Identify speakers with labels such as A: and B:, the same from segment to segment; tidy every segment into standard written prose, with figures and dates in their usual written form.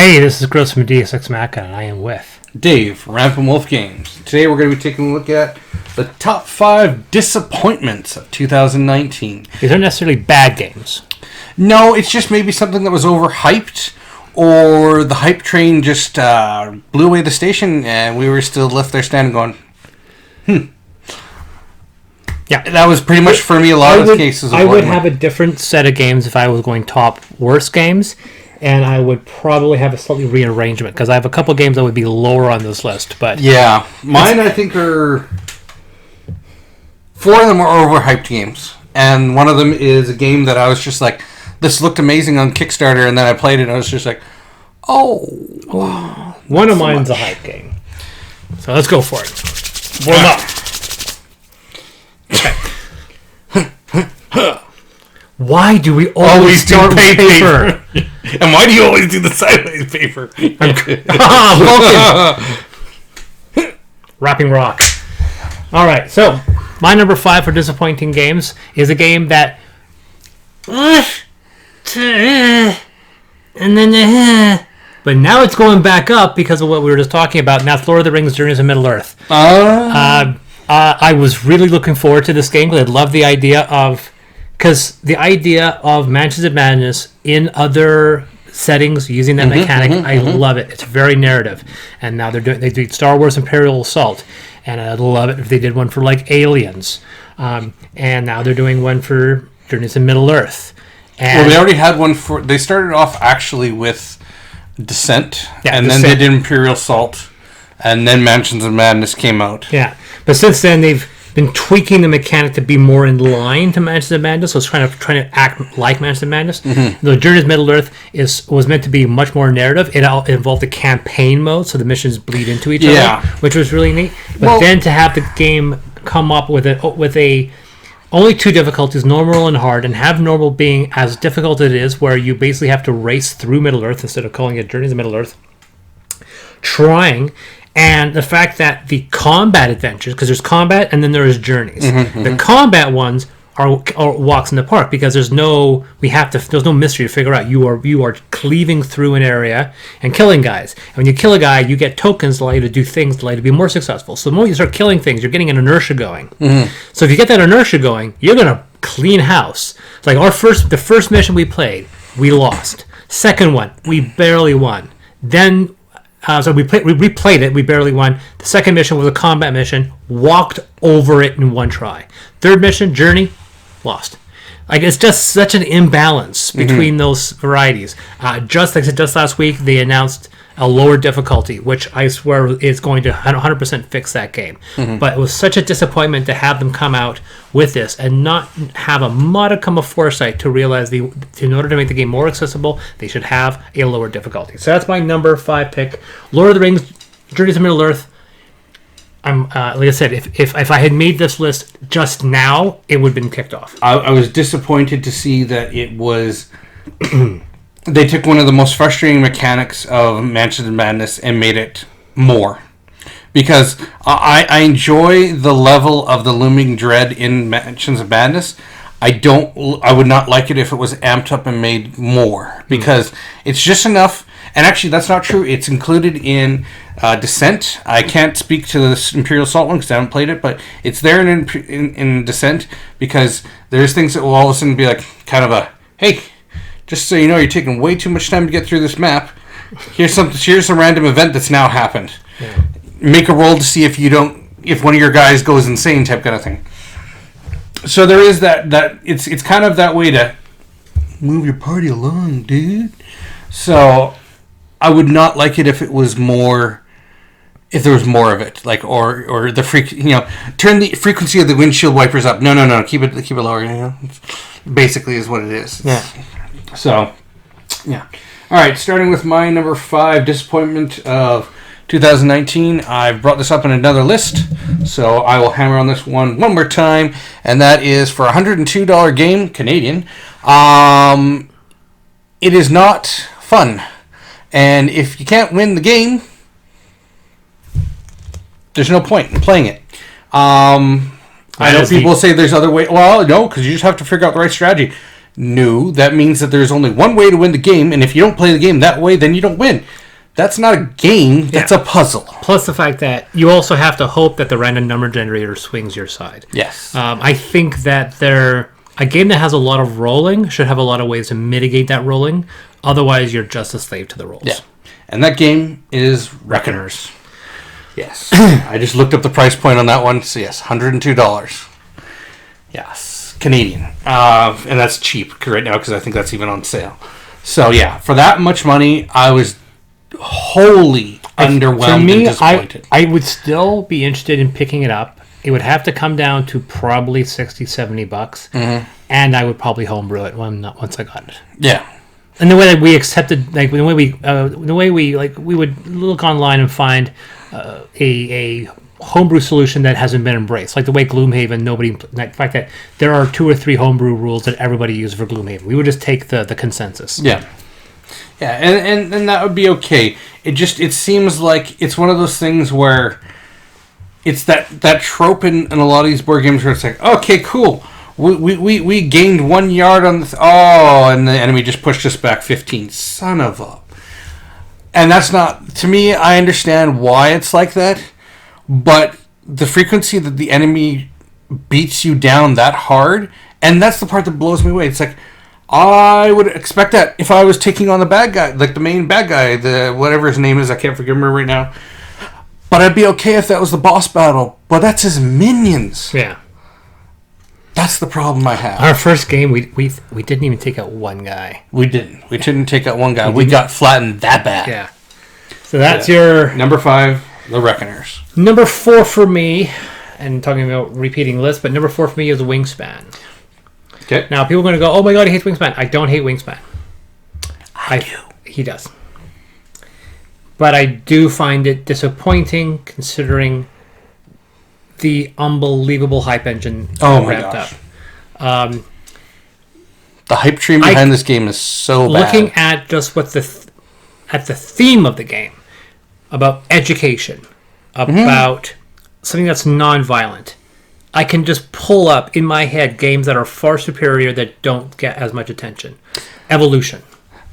A: Hey, this is Gross from DS6 Machina, and I am with
B: Dave, Rampant Wolf Games. Today we're going to be taking a look at the top 5 disappointments of 2019.
A: These aren't necessarily bad games.
B: No, it's just maybe something that was overhyped, or the hype train just blew away the station, and we were still left there standing going,
A: Yeah.
B: That was pretty much for me a lot of the cases.
A: I would have a different set of games if I was going top worst games, and I would probably have a slightly rearrangement, because I have a couple games that would be lower on this list. But
B: yeah, mine I think are 4 of them are overhyped games, and one of them is a game that I was just like, this looked amazing on Kickstarter, and then I played it and I was just like,
A: one of mine's a hype game. So let's go for it. Warm up. Okay. Why do we always start with paper?
B: And why do you always do the sideways paper?
A: Vulcan. Rapping rock. All right, so my number 5 for disappointing games is a game that, and then, but now it's going back up because of what we were just talking about. Now, it's Lord of the Rings: Journeys of Middle-earth. I was really looking forward to this game because I love the idea of. Because the idea of Mansions of Madness in other settings using that mechanic, I love it. It's very narrative. And now they do Star Wars Imperial Assault, and I'd love it if they did one for like Aliens. And now they're doing one for Journeys in Middle Earth.
B: Well, they already had one for. They started off actually with Descent, and
A: Descent.
B: then they did Imperial Assault, and then Mansions of Madness came out.
A: Yeah, but since then they've been tweaking the mechanic to be more in line to Mansions of Madness, so it's trying to act like Mansions of Madness. The Journeys of Middle Earth was meant to be much more narrative. It involved a campaign mode, so the missions bleed into each other, which was really neat. But then to have the game come up with a only 2 difficulties, normal and hard, and have normal being as difficult as it is, where you basically have to race through Middle Earth instead of calling it Journeys of Middle Earth. And the fact that the combat adventures, because there's combat and then there's journeys. The combat ones are walks in the park because there's no mystery to figure out. You are cleaving through an area and killing guys. And when you kill a guy, you get tokens that allow you to do things that allow you to be more successful. So the moment you start killing things, you're getting an inertia going. So if you get that inertia going, you're gonna clean house. It's like the first mission we played, we lost. Second one, we barely won. Then so we replayed it. We barely won. The second mission was a combat mission. Walked over it in one try. Third mission, journey, lost. Like, it's just such an imbalance between those varieties. Just like I said, just last week, they announced a lower difficulty, which I swear is going to 100% fix that game. But it was such a disappointment to have them come out with this and not have a modicum of foresight to realize in order to make the game more accessible, they should have a lower difficulty. So that's my number 5 pick. Lord of the Rings, Journeys of Middle Earth. I'm like I said, if I had made this list just now, it would have been kicked off.
B: I was disappointed to see that it was. They took one of the most frustrating mechanics of Mansions of Madness and made it more. Because I enjoy the level of the looming dread in Mansions of Madness. I would not like it if it was amped up and made more. Because it's just enough. And actually, that's not true. It's included in Descent. I can't speak to the Imperial Assault one because I haven't played it. But it's there in Descent because there's things that will all of a sudden be like kind of a, hey, just so you know, you're taking way too much time to get through this map. Here's a random event that's now happened. Yeah. Make a roll to see if one of your guys goes insane, type kind of thing. So there is that it's kind of that way to move your party along, dude. So I would not like it if it was more, if there was more of it, like or the turn the frequency of the windshield wipers up. No, keep it lower. Basically, is what it is.
A: Yeah.
B: So, yeah. All right, starting with my number 5 disappointment of 2019. I've brought this up in another list, so I will hammer on this one more time, and that is for a $102 game, Canadian. It is not fun, and if you can't win the game, there's no point in playing it. I know people say there's other ways. Well, no, because you just have to figure out the right strategy. new, that means that there's only one way to win the game, and if you don't play the game that way, then you don't win. That's not a game, that's a puzzle.
A: Plus the fact that you also have to hope that the random number generator swings your side.
B: Yes.
A: I think that a game that has a lot of rolling should have a lot of ways to mitigate that rolling. Otherwise, you're just a slave to the rolls.
B: Yeah. And that game is Reckoners. Yes. I just looked up the price point on that one. So, yes, $102. Yes. Canadian. And that's cheap right now because I think that's even on sale. So, yeah, for that much money, I was wholly underwhelmed and disappointed.
A: I would still be interested in picking it up. It would have to come down to probably $60-$70, and I would probably homebrew it once I got it.
B: Yeah.
A: And the way that we accepted, like the way we would look online and find a homebrew solution that hasn't been embraced, like the way Gloomhaven, the fact that there are 2 or 3 homebrew rules that everybody uses for Gloomhaven. We would just take the consensus.
B: Yeah. Yeah, and that would be okay. It seems like it's one of those things where it's that trope in a lot of these board games where it's like, okay, cool. We gained 1 yard on this. Oh, and the enemy just pushed us back 15. Son of a. And that's not, to me, I understand why it's like that, but the frequency that the enemy beats you down that hard, and that's the part that blows me away. It's like, I would expect that if I was taking on the bad guy, like the main bad guy, the whatever his name is, I can't remember right now. But I'd be okay if that was the boss battle. But that's his minions.
A: Yeah.
B: That's the problem I have.
A: Our first game, we didn't even take out one guy.
B: We didn't. We didn't take out one guy. We got flattened that bad.
A: Yeah. So that's your...
B: Number 5, The Reckoners.
A: Number 4 for me, and talking about repeating lists, but number 4 for me is Wingspan.
B: Okay.
A: Now, people are going to go, oh my god, he hates Wingspan. I don't hate Wingspan.
B: I do.
A: He does. But I do find it disappointing considering the unbelievable hype engine ramped up.
B: The hype train behind this game is so bad.
A: Looking at just what the theme of the game, about education, about something that's non-violent, I can just pull up in my head games that are far superior that don't get as much attention. Evolution.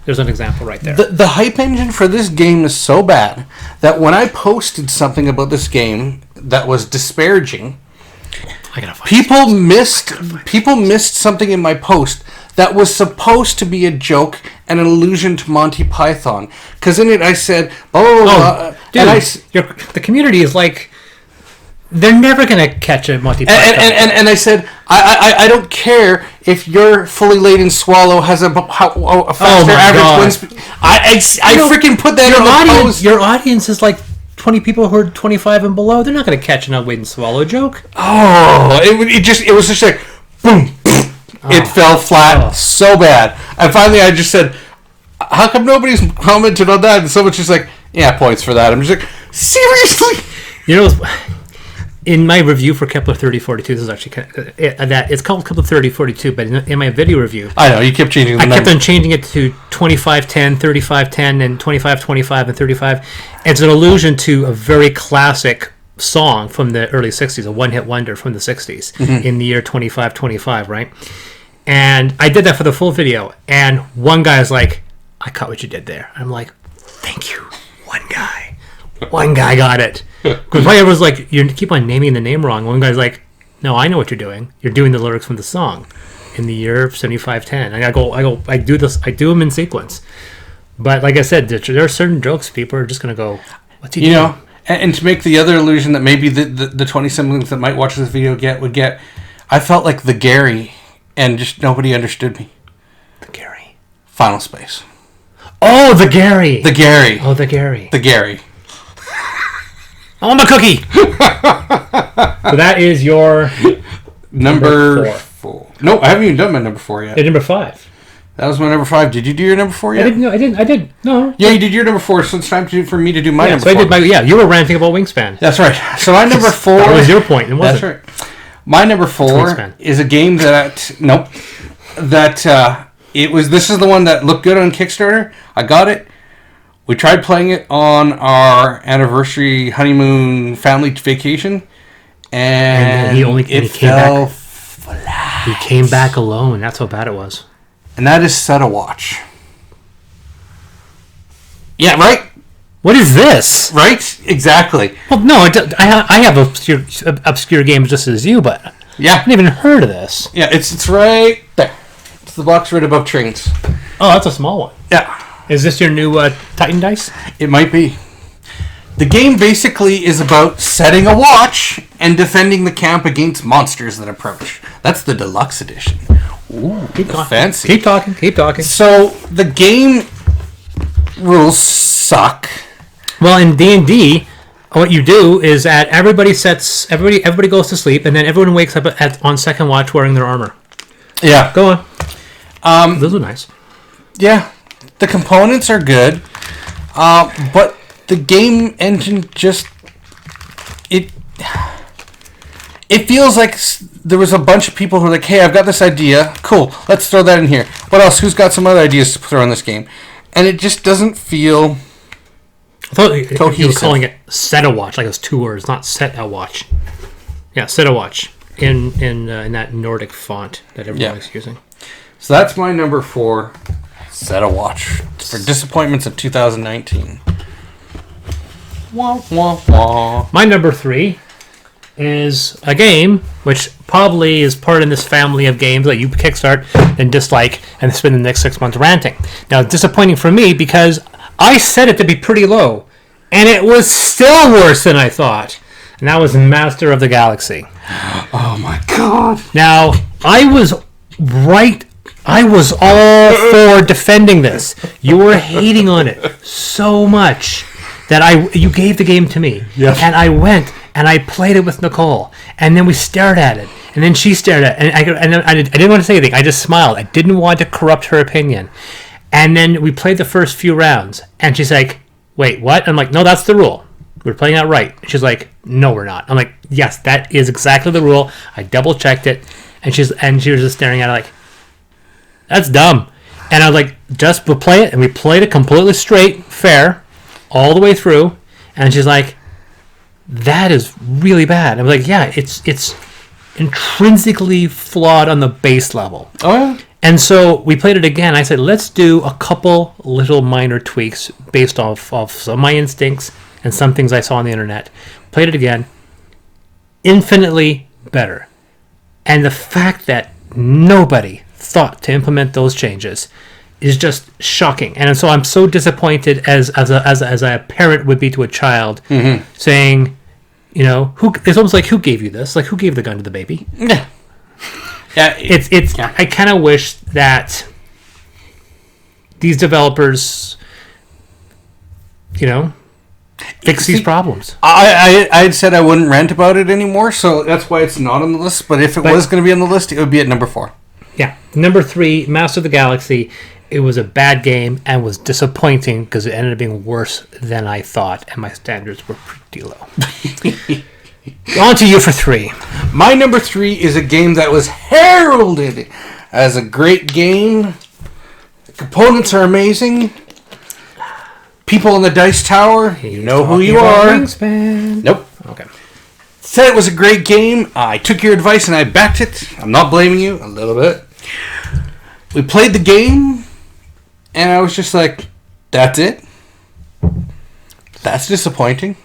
A: There's an example right there.
B: The hype engine for this game is so bad that when I posted something about this game that was disparaging, people missed something in my post that was supposed to be a joke and an allusion to Monty Python. Because in it I said,
A: dude, the community is like, they're never going to catch a Monty Python.
B: And I said, I don't care if your fully laden swallow has a faster average wind speed. I freaking put that in the post.
A: Your audience is like 20 people who are 25 and below. They're not going to catch an unweighted swallow joke.
B: Oh, it was just like, boom. It fell flat so bad. And finally I just said, how come nobody's commented on that? And someone's just like, yeah, points for that. I'm just like, seriously?
A: You know, in my review for Kepler 3042, this is actually it's called Kepler 3042, but in my video review,
B: I know you kept changing.
A: I kept on changing it to 2510, 3510, and 2525 and 35. It's an allusion to a very classic song from the early 60s, a one-hit wonder from the 60s, in the year 2525, right? And I did that for the full video, and one guy's like, I caught what you did there. I'm like, thank you. One guy got it. Because everyone's like, you keep on naming the name wrong. One guy's like, no, I know what you're doing. You're doing the lyrics from the song in the year 7510. And I do them in sequence. But like I said, there are certain jokes people are just going to go, what's he doing?
B: You know, and to make the other illusion that maybe the 20-somethings that might watch this video would get, I felt like the Gary, and just nobody understood me.
A: The Gary.
B: Final Space.
A: Oh, the Gary.
B: The Gary.
A: Oh, the Gary.
B: The Gary.
A: I want my cookie. So that is your
B: number 4. No, I haven't even done my number 4 yet.
A: Number 5.
B: That was my number 5. Did you do your number 4 yet?
A: I did. No.
B: Yeah, you did your number 4, so it's time for me to do my number 4.
A: So I did you were ranting about Wingspan.
B: That's right. So my number 4...
A: That was your point, wasn't it?
B: That's right. My number 4 is a game that... Nope. This is the one that looked good on Kickstarter. I got it. We tried playing it on our anniversary honeymoon family vacation, and
A: he came
B: fell
A: back.
B: flat.
A: He came back alone. That's how bad it was.
B: and that is Set a Watch. Yeah, right?
A: What is this?
B: Right? Exactly.
A: Well, no, I have obscure games just as you, but
B: Yeah.
A: I haven't even heard of this.
B: Yeah, it's right there. It's the box right above Trains.
A: Oh, that's a small one.
B: Yeah.
A: Is this your new Titan dice?
B: It might be. The game basically is about setting a watch and defending the camp against monsters that approach. That's the deluxe edition. Ooh,
A: Keep talking.
B: fancy.
A: Keep talking.
B: So the game rules suck.
A: Well, in D&D, what you do is that everybody goes to sleep, and then everyone wakes up on second watch wearing their armor.
B: Yeah.
A: Go on. Those are nice.
B: Yeah. The components are good, but the game engine just it feels like there was a bunch of people who were like, hey, I've got this idea, cool, let's throw that in here. What else? Who's got some other ideas to throw in this game? And it just doesn't feel
A: I thought you were
B: cohesive.
A: calling it Set a Watch, like it was 2 words, not Set a Watch. Yeah, Set a Watch in that Nordic font that everyone's using.
B: So that's my number 4, Set a Watch, for disappointments of 2019. Wah, wah, wah.
A: My number 3 is a game which probably is part in this family of games that you kickstart and dislike and spend the next 6 months ranting. Now, it's disappointing for me because I set it to be pretty low, and it was still worse than I thought. And that was Master of the Galaxy.
B: Oh my god.
A: Now, I was right. I was all for defending this. You were hating on it so much that you gave the game to me.
B: Yes.
A: And I went and I played it with Nicole. And then we stared at it. And then she stared at it. And I didn't want to say anything. I just smiled. I didn't want to corrupt her opinion. And then we played the first few rounds. And she's like, wait, what? I'm like, no, that's the rule. We're playing that right. She's like, no, we're not. I'm like, yes, that is exactly the rule. I double checked it. And she was just staring at it like, that's dumb. And I was like, we'll play it. And we played it completely straight, fair, all the way through. And she's like, that is really bad. I was like, yeah, it's intrinsically flawed on the base level.
B: Oh, yeah?
A: And so we played it again. I said, let's do a couple little minor tweaks based off of some of my instincts and some things I saw on the internet. Played it again. Infinitely better. And the fact that nobody thought to implement those changes is just shocking. And so I'm so disappointed as a parent would be to a child, saying, you know, it's almost like, who gave you this? Like, who gave the gun to the baby?
B: Yeah. Yeah,
A: Yeah. I kind of wish that these developers, you know, fix these problems.
B: I had said I wouldn't rant about it anymore, so that's why it's not on the list. But if it was going to be on the list, it would be at number 4.
A: Yeah. Number 3, Master of the Galaxy. It was a bad game and was disappointing because it ended up being worse than I thought, and my standards were pretty low. On to you for 3.
B: My number 3 is a game that was heralded as a great game. The components are amazing. People in the Dice Tower, you know who you are.
A: Wingspan.
B: Nope.
A: Okay.
B: Said it was a great game. I took your advice and I backed it. I'm not blaming you a little bit. We played the game, and I was just like, that's it? That's disappointing.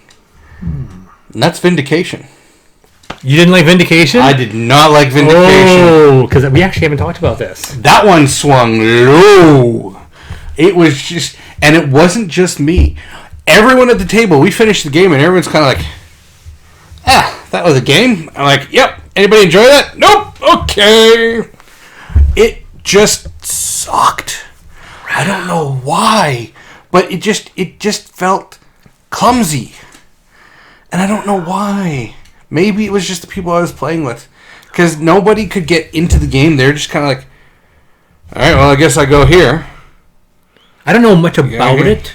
B: And that's Vindication.
A: You didn't like Vindication?
B: I did not like Vindication.
A: Oh, because we actually haven't talked about this.
B: That one swung low. It was just, and it wasn't just me. Everyone at the table, we finished the game, and everyone's kind of like, that was a game? I'm like, yep. Anybody enjoy that? Nope. Okay. It just sucked. I don't know why, but it just felt clumsy. And I don't know why. Maybe it was just the people I was playing with. Because nobody could get into the game. They're just kind of like, alright, well, I guess I go here.
A: I don't know much about it,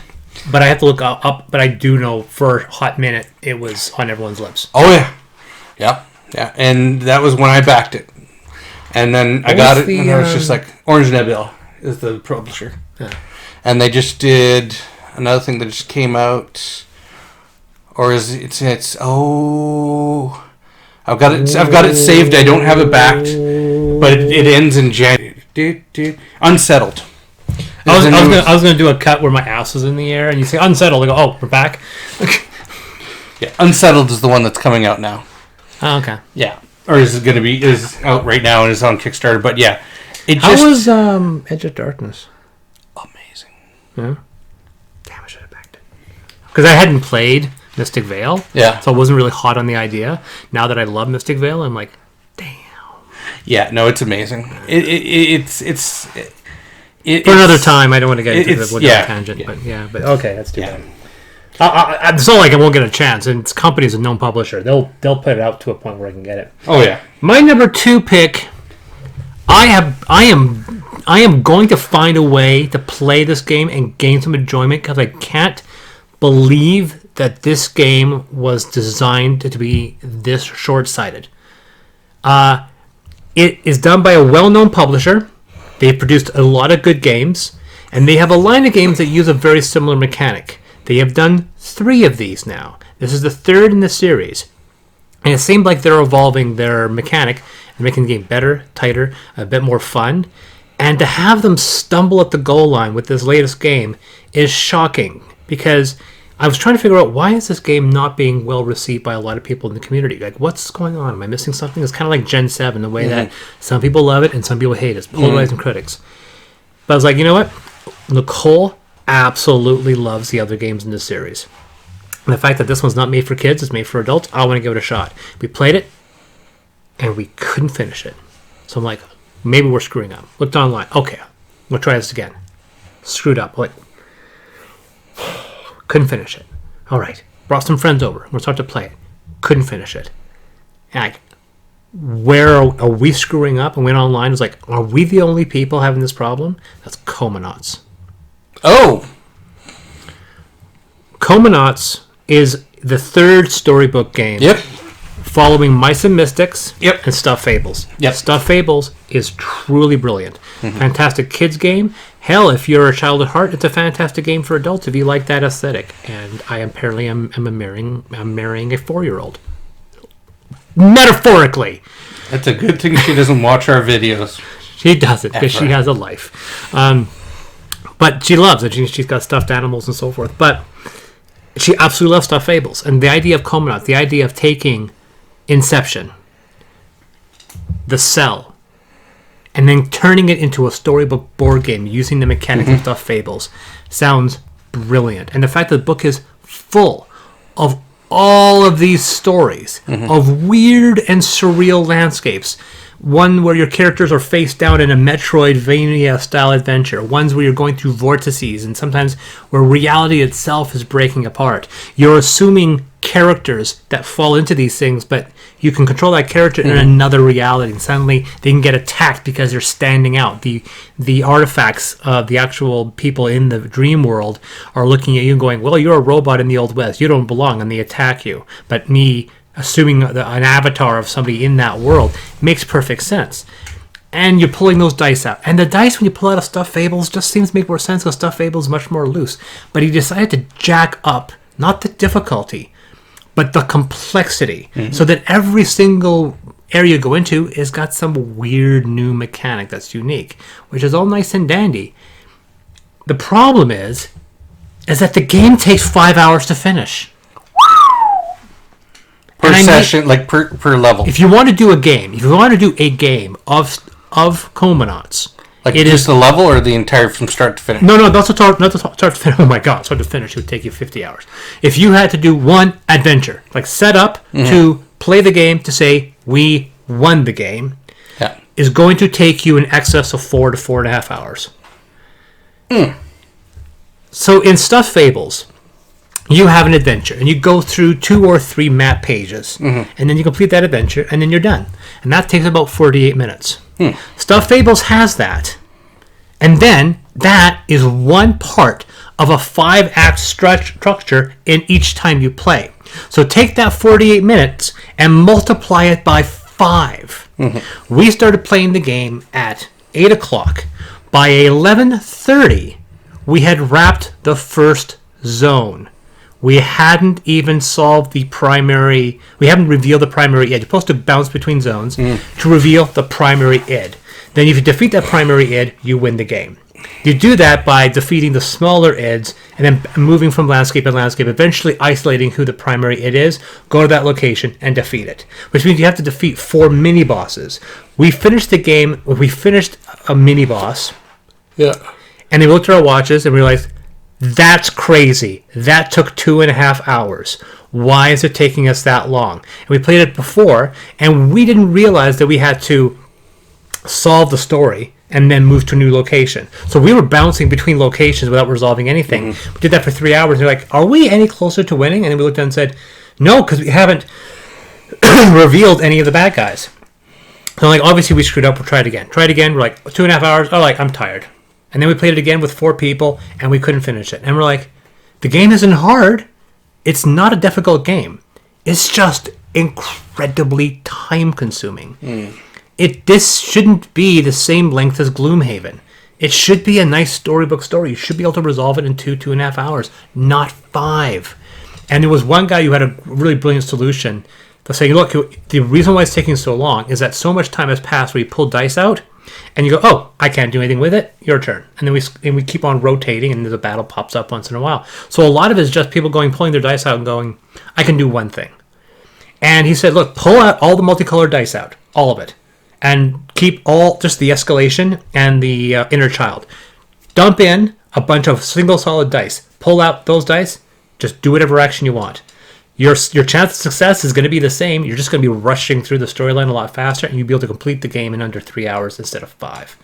A: but I have to look up. But I do know for a hot minute it was on everyone's lips.
B: Oh, yeah. Yeah. And that was when I backed it. And then I got it, and I was just like, Orange Nebula is the publisher.
A: Yeah.
B: And they just did another thing that just came out. Or is it's I've got it saved. I don't have it backed, but it ends in January. Unsettled.
A: I was gonna do a cut where my ass was in the air, and you say unsettled. I go, oh, we're back.
B: Yeah, Unsettled is the one that's coming out now.
A: Oh, okay.
B: Yeah, or is out right now and is on Kickstarter. But yeah,
A: How was Edge of Darkness?
B: Amazing.
A: Yeah. Damn, I should have backed it because I hadn't played Mystic Vale.
B: Yeah.
A: So I wasn't really hot on the idea. Now that I love Mystic Vale, I'm like, damn.
B: Yeah, no, it's amazing.
A: For another time, I don't want to get into the tangent,
B: yeah.
A: but okay, that's too bad. It's not like I won't get a chance, and this company's a known publisher. They'll put it out to a point where I can get it.
B: Oh yeah.
A: My number 2 pick, I am going to find a way to play this game and gain some enjoyment because I can't believe that this game was designed to be this short-sighted. It is done by a well-known publisher. They've produced a lot of good games, and they have a line of games that use a very similar mechanic. They have done 3 of these now. This is the 3rd in the series. And it seemed like they're evolving their mechanic and making the game better, tighter, a bit more fun. And to have them stumble at the goal line with this latest game is shocking, because I was trying to figure out, why is this game not being well received by a lot of people in the community? Like, what's going on? Am I missing something? It's kind of like Gen 7, the way that some people love it and some people hate it. It's polarizing critics. But I was like, you know what? Nicole absolutely loves the other games in this series. And the fact that this one's not made for kids, it's made for adults, I want to give it a shot. We played it, and we couldn't finish it. So I'm like, maybe we're screwing up. Looked online. Okay, we'll try this again. Screwed up. Like, couldn't finish it. All right. Brought some friends over. We'll start to play it. Couldn't finish it. And where are we screwing up? And went online. It was like, are we the only people having this problem? That's Comanauts.
B: Oh!
A: Comanauts is the 3rd storybook game.
B: Yep.
A: Following Mice and Mystics
B: Yep.
A: and Stuffed Fables.
B: Yep.
A: Stuffed Fables is truly brilliant. Fantastic kids game. Hell, if you're a child at heart, it's a fantastic game for adults if you like that aesthetic. And I apparently am marrying a 4-year-old. Metaphorically.
B: That's a good thing she doesn't watch our videos.
A: She doesn't, because she has a life. But she loves it. She's got stuffed animals and so forth. But she absolutely loves Stuffed Fables. And the idea of Comanauts, the idea of taking Inception, The Cell, and then turning it into a storybook board game using the mechanics of Stuffed Fables sounds brilliant. And the fact that the book is full of all of these stories of weird and surreal landscapes. One where your characters are face down in a Metroidvania style adventure. Ones where you're going through vortices, and sometimes where reality itself is breaking apart. You're assuming characters that fall into these things, but you can control that character in another reality, and suddenly they can get attacked because they're standing out. The artifacts of the actual people in the dream world are looking at you and going, well, you're a robot in the Old West. You don't belong, and they attack you. But me assuming an avatar of somebody in that world makes perfect sense. And you're pulling those dice out. And the dice, when you pull out of Stuffed Fables, just seems to make more sense because Stuffed Fables is much more loose. But he decided to jack up, not the difficulty, but the complexity. So that every single area you go into has got some weird new mechanic that's unique, which is all nice and dandy. The problem is that the game takes 5 hours to finish.
B: Per session, per level.
A: If you want to do a game, of Comanauts,
B: like it just the level or the entire from start to finish?
A: No, not to start to finish. Oh my god, start to finish, it would take you 50 hours. If you had to do one adventure, like set up to play the game to say, we won the game, is going to take you in excess of 4 to 4.5 hours. So in Stuffed Fables, you have an adventure, and you go through 2 or 3 map pages, and then you complete that adventure, and then you're done. And that takes about 48 minutes. Stuffed Fables has that. And then that is one part of a 5-act structure in each time you play. So take that 48 minutes and multiply it by 5. We started playing the game at 8 o'clock. By 11:30, we had wrapped the first zone. We hadn't even solved the primary... We haven't revealed the primary id. You're supposed to bounce between zones to reveal the primary id. Then if you defeat that primary id, you win the game. You do that by defeating the smaller ids and then moving from landscape to landscape, eventually isolating who the primary id is, go to that location and defeat it. Which means you have to defeat 4 mini-bosses. We finished the game, we finished a mini-boss.
B: Yeah.
A: And then we looked at our watches and realized, that's crazy. That took 2.5 hours. Why is it taking us that long? And we played it before, and we didn't realize that we had to solve the story and then move to a new location. So we were bouncing between locations without resolving anything. Mm-hmm. We did that for 3 hours. And they're like, are we any closer to winning? And then we looked down and said, no, because we haven't revealed any of the bad guys. So like, obviously we screwed up. We'll try it again. Try it again. We're like, 2.5 hours. Oh, like, I'm tired. And then we played it again with 4 people, and we couldn't finish it. And we're like, the game isn't hard. It's not a difficult game. It's just incredibly time-consuming. This shouldn't be the same length as Gloomhaven. It should be a nice storybook story. You should be able to resolve it in 2.5 hours, not 5. And there was one guy who had a really brilliant solution to saying, look, the reason why it's taking so long is that so much time has passed where you pull dice out, and you go, oh, I can't do anything with it. Your turn. And then we keep on rotating, and the battle pops up once in a while. So a lot of it is just people pulling their dice out and going, I can do one thing. And he said, look, pull out all the multicolored dice out, all of it, and keep just the escalation and the inner child. Dump in a bunch of single solid dice. Pull out those dice. Just do whatever action you want. Your chance of success is going to be the same. You're just going to be rushing through the storyline a lot faster, and you'll be able to complete the game in under 3 hours instead of 5.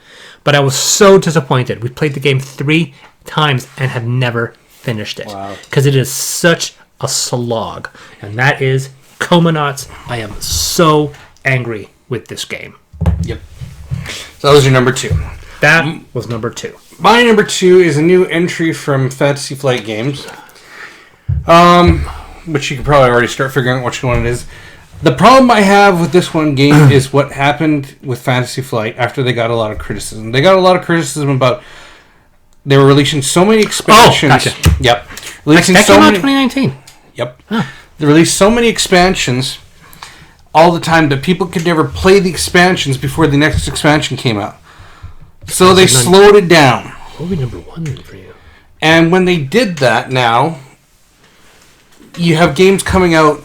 A: But I was so disappointed. We played the game 3 times and have never finished it. Wow. Because it is such a slog. And that is Comanauts. I am so angry with this game.
B: Yep. So that was your number 2.
A: That was number 2.
B: My number 2 is a new entry from Fantasy Flight Games. Which you can probably already start figuring out which one it is. The problem I have with this one game is what happened with Fantasy Flight after they got a lot of criticism. They got a lot of criticism about they were releasing so many expansions.
A: Oh, gotcha.
B: Yep.
A: Releasing that came out in 2019.
B: Yep. Huh. They released so many expansions all the time that people could never play the expansions before the next expansion came out. So they slowed it down.
A: What would be number 1 for you?
B: And when they did that now, you have games coming out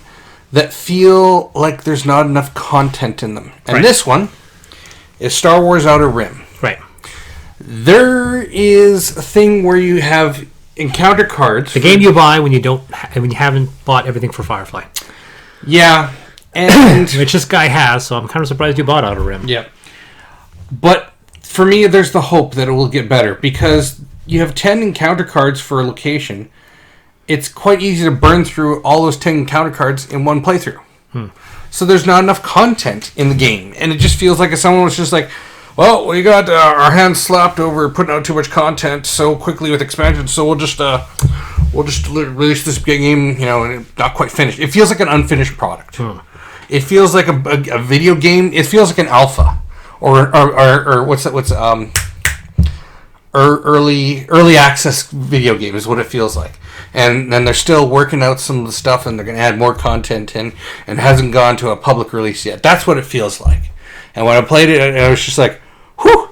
B: that feel like there's not enough content in them. And This one is Star Wars Outer Rim.
A: Right.
B: There is a thing where you have encounter cards.
A: The game you buy when you haven't bought everything for Firefly.
B: Yeah. And
A: which this guy has, so I'm kind of surprised you bought Outer Rim.
B: Yeah. But for me, there's the hope that it will get better because you have 10 encounter cards for a location. It's quite easy to burn through all those 10 encounter cards in one playthrough. So there's not enough content in the game. And it just feels like if someone was just like, well, we got our hands slapped over putting out too much content so quickly with expansions, so we'll just release this game, and not quite finished. It feels like an unfinished product. It feels like a video game. It feels like an alpha. Or what's early access video game is what it feels like. And then they're still working out some of the stuff, and they're going to add more content in, and it hasn't gone to a public release yet. That's what it feels like. And when I played it, I was just like, whew!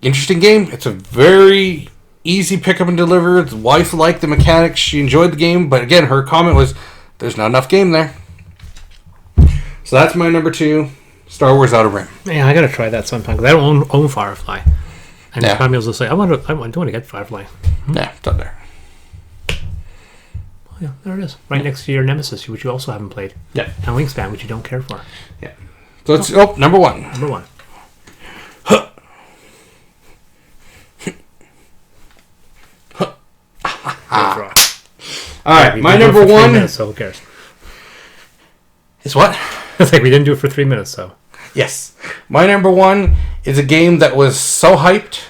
B: Interesting game. It's a very easy pick up and deliver. The wife liked the mechanics. She enjoyed the game. But again, her comment was, there's not enough game there. So that's my number 2, Star Wars Outer Rim.
A: Man, I got to try that sometime, because I don't own Firefly. And yeah. Probably able to say, I want to get Firefly.
B: Yeah, it's up there.
A: Oh, yeah, there it is. Right next to your Nemesis, which you also haven't played.
B: Yeah.
A: And Wingspan, which you don't care for.
B: Yeah. So it's number 1.
A: Number 1.
B: All right, my number 1.
A: Minutes, so who cares?
B: Is what?
A: It's like we didn't do it for 3 minutes, so.
B: Yes. My number 1 is a game that was so hyped,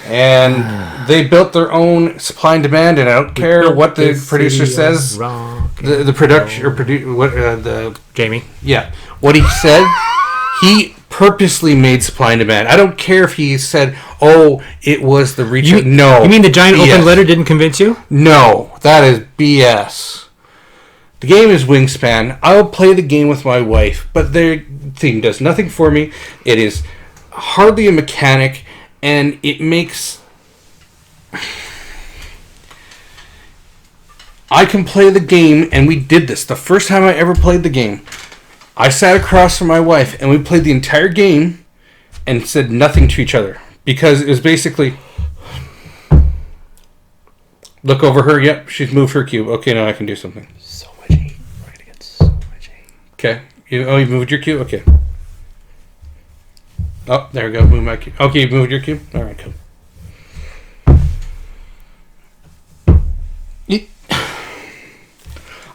B: and they built their own supply and demand, and I don't care what the producer says. The production or the
A: Jamie.
B: Yeah, what he said, he purposely made supply and demand. I don't care if he said, "Oh, it was the reach." No,
A: you mean the giant open letter didn't convince you?
B: No, that is BS. The game is Wingspan. I'll play the game with my wife, but their theme does nothing for me. It is hardly a mechanic, and it makes... I can play the game, and we did this. The first time I ever played the game, I sat across from my wife, and we played the entire game and said nothing to each other. Because it was basically... Look over her. Yep, she's moved her cube. Okay, now I can do something.
A: So much hate. We're going to get so much hate.
B: Okay. You moved your cube? Okay. Oh, there we go. Move my cube. Okay, you moved your cube? All right, cool.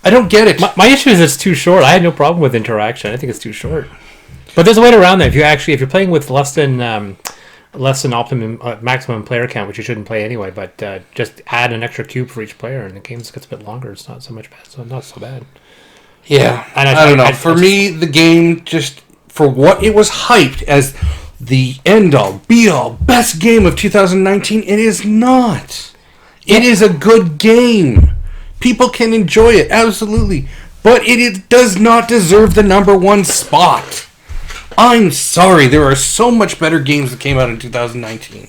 B: I don't get it.
A: My issue is it's too short. I had no problem with interaction. I think it's too short. But there's a way around that. If you're playing with less than maximum player count, which you shouldn't play anyway, but just add an extra cube for each player, and the game gets a bit longer. It's not so much bad. So not so bad.
B: Yeah, and I don't know. For me, the game just for what it was hyped as the end all, be all, best game of 2019. It is not. It is a good game. People can enjoy it, absolutely. But it does not deserve the number one spot. I'm sorry. There are so much better games that came out in 2019.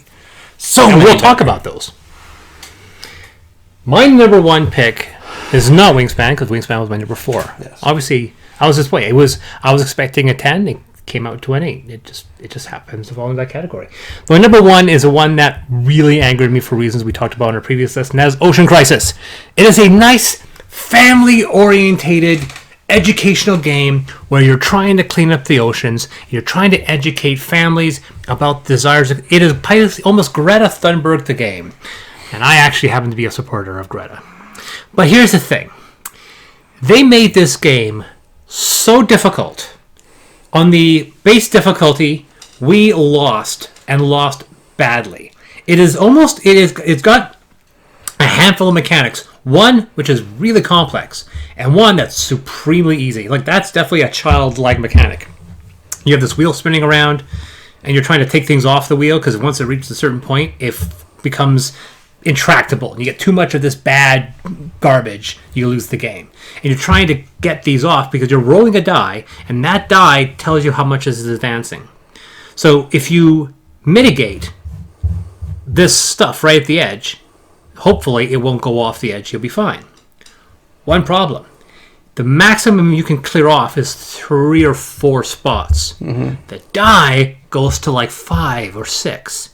A: And we'll talk about those. My number one pick is not Wingspan, because Wingspan was my number 4.
B: Yes.
A: Obviously, I was this way. I was expecting a 10. It came out to an 8. It just happens to fall in that category. My number 1 is a one that really angered me for reasons we talked about in our previous list, and that is Ocean Crisis. It is a nice, family-orientated, educational game where you're trying to clean up the oceans. You're trying to educate families about desires. It is almost Greta Thunberg the game. And I actually happen to be a supporter of Greta. But here's the thing. They made this game so difficult. On the base difficulty, we lost, and lost badly. It's got a handful of mechanics. One which is really complex, and one that's supremely easy. Like, that's definitely a childlike mechanic. You have this wheel spinning around, and you're trying to take things off the wheel, because once it reaches a certain point, it becomes intractable. And you get too much of this bad garbage, you lose the game. And you're trying to get these off because you're rolling a die, and that die tells you how much this is advancing. So if you mitigate this stuff right at the edge, hopefully it won't go off the edge. You'll be fine. One problem. The maximum you can clear off is 3 or 4 spots. Mm-hmm. The die goes to like 5 or 6.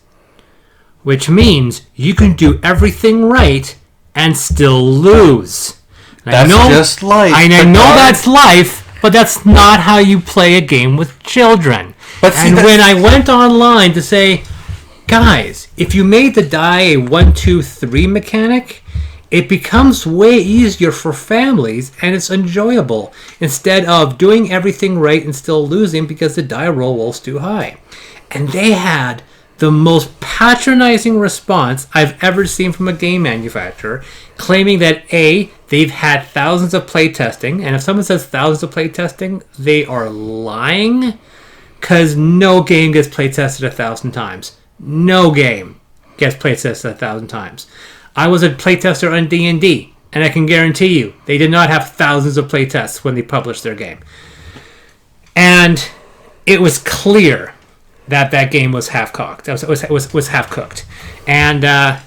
A: Which means you can do everything right and still lose.
B: That's just life.
A: I know that's life, but that's not how you play a game with children. And when I went online to say, guys, if you made the die a 1, 2, 3 mechanic, it becomes way easier for families and it's enjoyable instead of doing everything right and still losing because the die roll was too high. And they had the most patronizing response I've ever seen from a game manufacturer, claiming that A, they've had thousands of playtesting, and if someone says thousands of playtesting, they are lying, because no game gets playtested 1,000 times. No game gets playtested 1,000 times. I was a playtester on D&D, and I can guarantee you, they did not have thousands of playtests when they published their game. And it was clear that game was half-cocked. It was half-cooked. And, I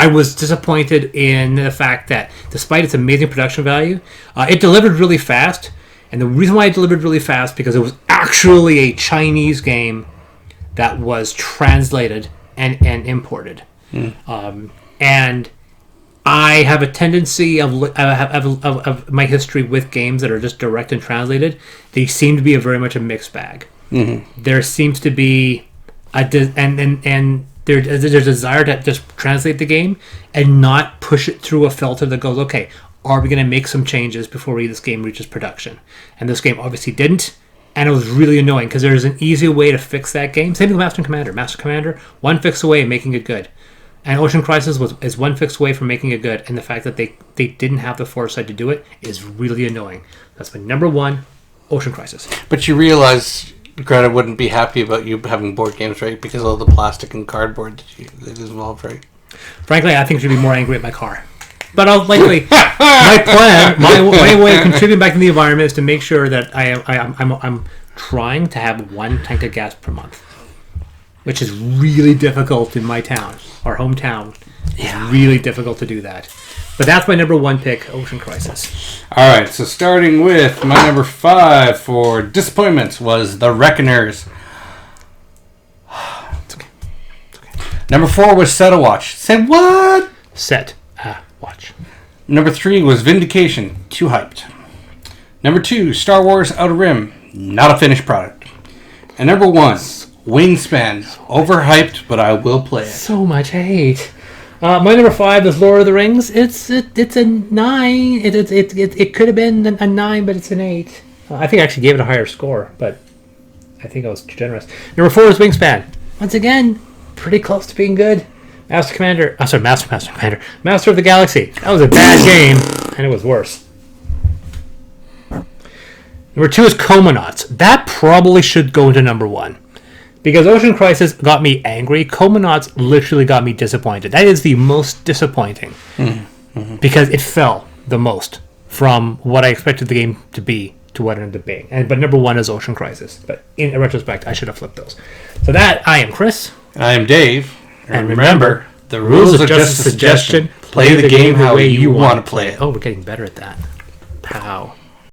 A: was disappointed in the fact that despite its amazing production value, it delivered really fast. And the reason why it delivered really fast, because it was actually a Chinese game that was translated and imported. And I have a tendency of my history with games that are just direct and translated. They seem to be very much a mixed bag. Mm-hmm. There seems to be there's a desire to just translate the game and not push it through a filter that goes, okay, are we going to make some changes before this game reaches production? And this game obviously didn't, and it was really annoying because there's an easy way to fix that game. Same with Master Commander. Master Commander, one fix away and making it good. And Ocean Crisis is one fix away from making it good, and the fact that they didn't have the foresight to do it is really annoying. That's my number 1, Ocean Crisis.
B: But you realize Greta wouldn't be happy about you having board games, right? Because of all the plastic and cardboard that is involved, right?
A: Frankly, I think she'd be more angry at my car. But I'll likely my plan, my way of contributing back to the environment is to make sure that I'm trying to have 1 tank of gas per month, which is really difficult in my town, our hometown. It's really difficult to do that. But that's my number 1 pick, Ocean Crisis.
B: All right, so starting with my number 5 for disappointments was The Reckoners.
A: It's okay.
B: Number 4 was Set a Watch. Said what?
A: Set a watch.
B: Number 3 was Vindication. Too hyped. Number 2, Star Wars Outer Rim. Not a finished product. And number 1, Wingspan. Overhyped, but I will play it.
A: So much hate. My number 5 is Lord of the Rings. It's a 9. It could have been a 9, but it's an 8. I think I actually gave it a higher score, but I think I was too generous. Number 4 is Wingspan. Once again, pretty close to being good. Master of the Galaxy. That was a bad game, and it was worse. Number 2 is Comanauts. That probably should go into number 1. Because Ocean Crisis got me angry, Comanauts literally got me disappointed. That is the most disappointing. Mm-hmm. Because it fell the most from what I expected the game to be to what it ended up being. But number 1 is Ocean Crisis. But in retrospect, I should have flipped those. So I am Chris.
B: I am Dave.
A: And remember, the rules are just a suggestion. Play the game the way you want to play it. Oh, we're getting better at that. Pow.